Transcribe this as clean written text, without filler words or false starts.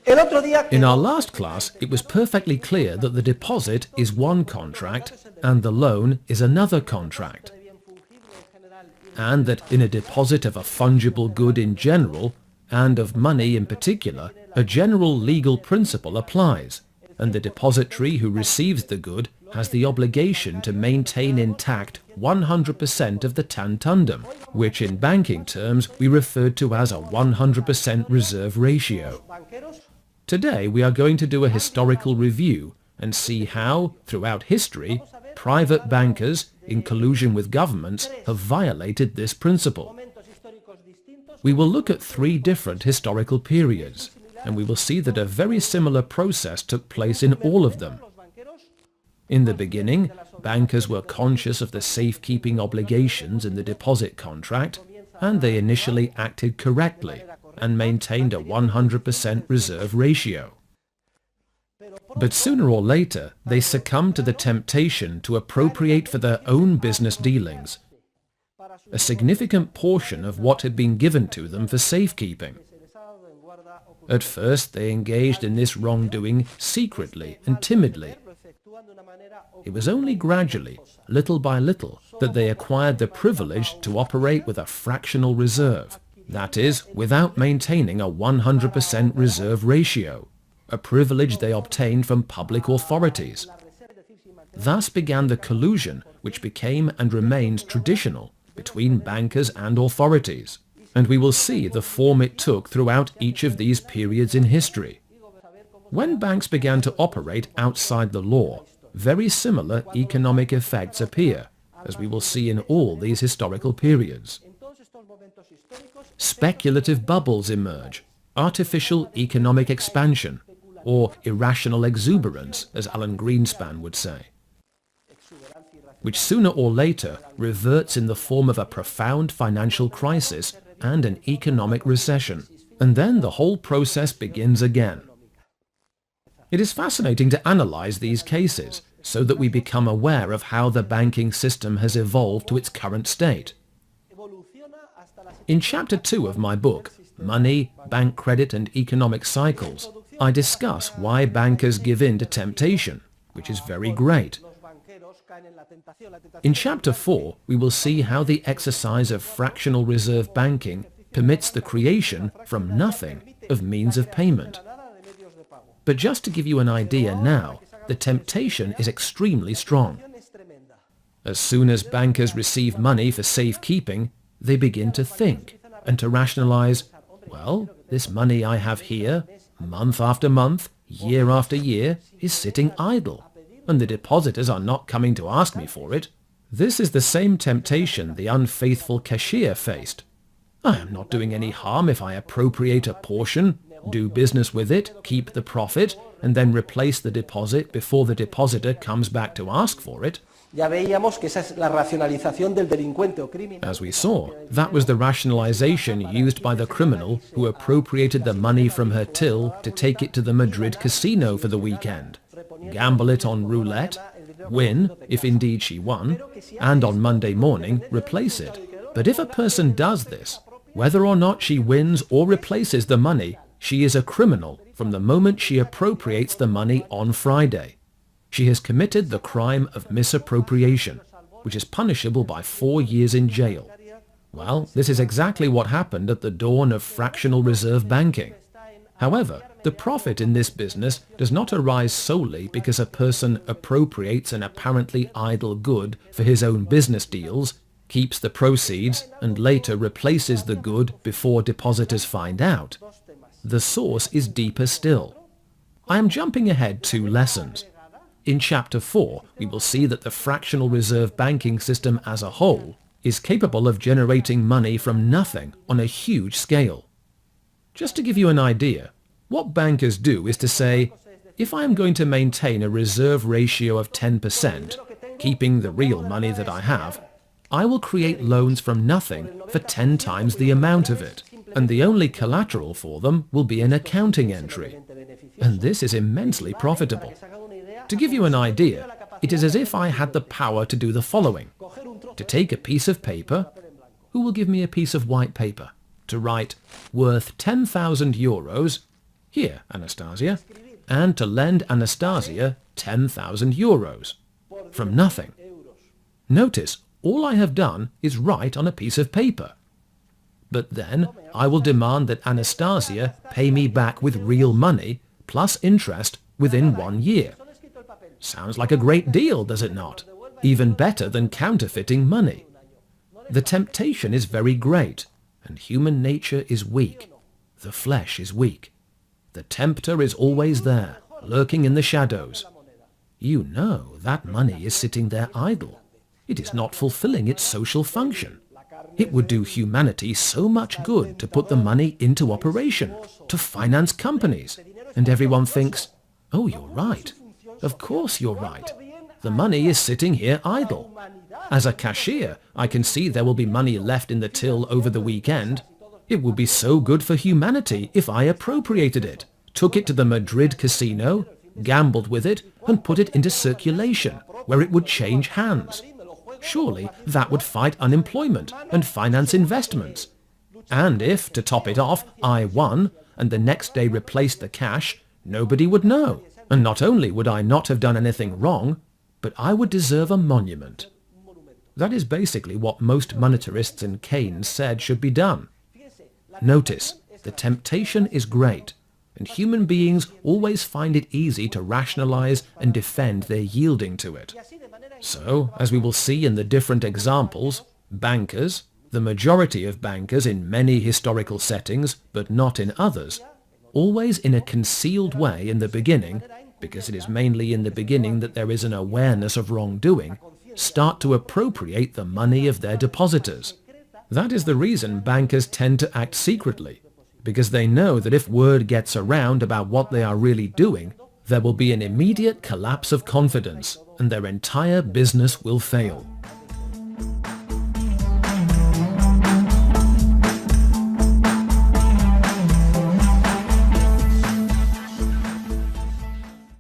In our last class, it was perfectly clear that the deposit is one contract and the loan is another contract, and that in a deposit of a fungible good in general, and of money in particular, a general legal principle applies, and the depositary who receives the good has the obligation to maintain intact 100% of the tantundum, which in banking terms we referred to as a 100% reserve ratio. Today we are going to do a historical review and see how, throughout history, private bankers, in collusion with governments, have violated this principle. We will look at 3 different historical periods, and we will see that a very similar process took place in all of them. In the beginning, bankers were conscious of the safekeeping obligations in the deposit contract, and they initially acted correctly and maintained a 100% reserve ratio. But sooner or later, they succumbed to the temptation to appropriate for their own business dealings a significant portion of what had been given to them for safekeeping. At first, they engaged in this wrongdoing secretly and timidly. It was only gradually, little by little, that they acquired the privilege to operate with a fractional reserve, that is, without maintaining a 100% reserve ratio, a privilege they obtained from public authorities. Thus began the collusion which became and remains traditional between bankers and authorities, and we will see the form it took throughout each of these periods in history. When banks began to operate outside the law, very similar economic effects appear, as we will see in all these historical periods. Speculative bubbles emerge, artificial economic expansion, or irrational exuberance, as Alan Greenspan would say, which sooner or later reverts in the form of a profound financial crisis and an economic recession, and then the whole process begins again. It is fascinating to analyze these cases so that we become aware of how the banking system has evolved to its current state. In Chapter 2 of my book, Money, Bank Credit and Economic Cycles, I discuss why bankers give in to temptation, which is very great. In Chapter 4, we will see how the exercise of fractional reserve banking permits the creation, from nothing, of means of payment. But just to give you an idea now, the temptation is extremely strong. As soon as bankers receive money for safekeeping, they begin to think and to rationalize, well, this money I have here, month after month, year after year, is sitting idle, and the depositors are not coming to ask me for it. This is the same temptation the unfaithful cashier faced. I am not doing any harm if I appropriate a portion, do business with it, keep the profit, and then replace the deposit before the depositor comes back to ask for it. As we saw, that was the rationalization used by the criminal who appropriated the money from her till to take it to the Madrid casino for the weekend, gamble it on roulette, win, if indeed she won, and on Monday morning replace it. But if a person does this, whether or not she wins or replaces the money, she is a criminal from the moment she appropriates the money on Friday. She has committed the crime of misappropriation, which is punishable by 4 years in jail. Well, this is exactly what happened at the dawn of fractional reserve banking. However, the profit in this business does not arise solely because a person appropriates an apparently idle good for his own business deals, keeps the proceeds, and later replaces the good before depositors find out. The source is deeper still. I am jumping ahead 2 lessons. In Chapter 4, we will see that the fractional reserve banking system as a whole is capable of generating money from nothing on a huge scale. Just to give you an idea, what bankers do is to say, if I am going to maintain a reserve ratio of 10%, keeping the real money that I have, I will create loans from nothing for 10 times the amount of it, and the only collateral for them will be an accounting entry. And this is immensely profitable. To give you an idea, it is as if I had the power to do the following: to take a piece of paper, who will give me a piece of white paper, to write, worth 10,000 euros, here, Anastasia, and to lend Anastasia 10,000 euros. From nothing. Notice, all I have done is write on a piece of paper. But then I will demand that Anastasia pay me back with real money, plus interest, within 1 year. Sounds like a great deal, does it not? Even better than counterfeiting money. The temptation is very great, and human nature is weak. The flesh is weak. The tempter is always there, lurking in the shadows. You know that money is sitting there idle. It is not fulfilling its social function. It would do humanity so much good to put the money into operation, to finance companies. And everyone thinks, oh, you're right. Of course you're right. The money is sitting here idle. As a cashier, I can see there will be money left in the till over the weekend. It would be so good for humanity if I appropriated it, took it to the Madrid casino, gambled with it, and put it into circulation, where it would change hands. Surely that would fight unemployment and finance investments. And if, to top it off, I won, and the next day replaced the cash, nobody would know. And not only would I not have done anything wrong, but I would deserve a monument. That is basically what most monetarists in Keynes said should be done. Notice, the temptation is great, and human beings always find it easy to rationalize and defend their yielding to it. So, as we will see in the different examples, bankers, the majority of bankers in many historical settings, but not in others, always in a concealed way in the beginning, because it is mainly in the beginning that there is an awareness of wrongdoing, start to appropriate the money of their depositors. That is the reason bankers tend to act secretly, because they know that if word gets around about what they are really doing, there will be an immediate collapse of confidence, and their entire business will fail.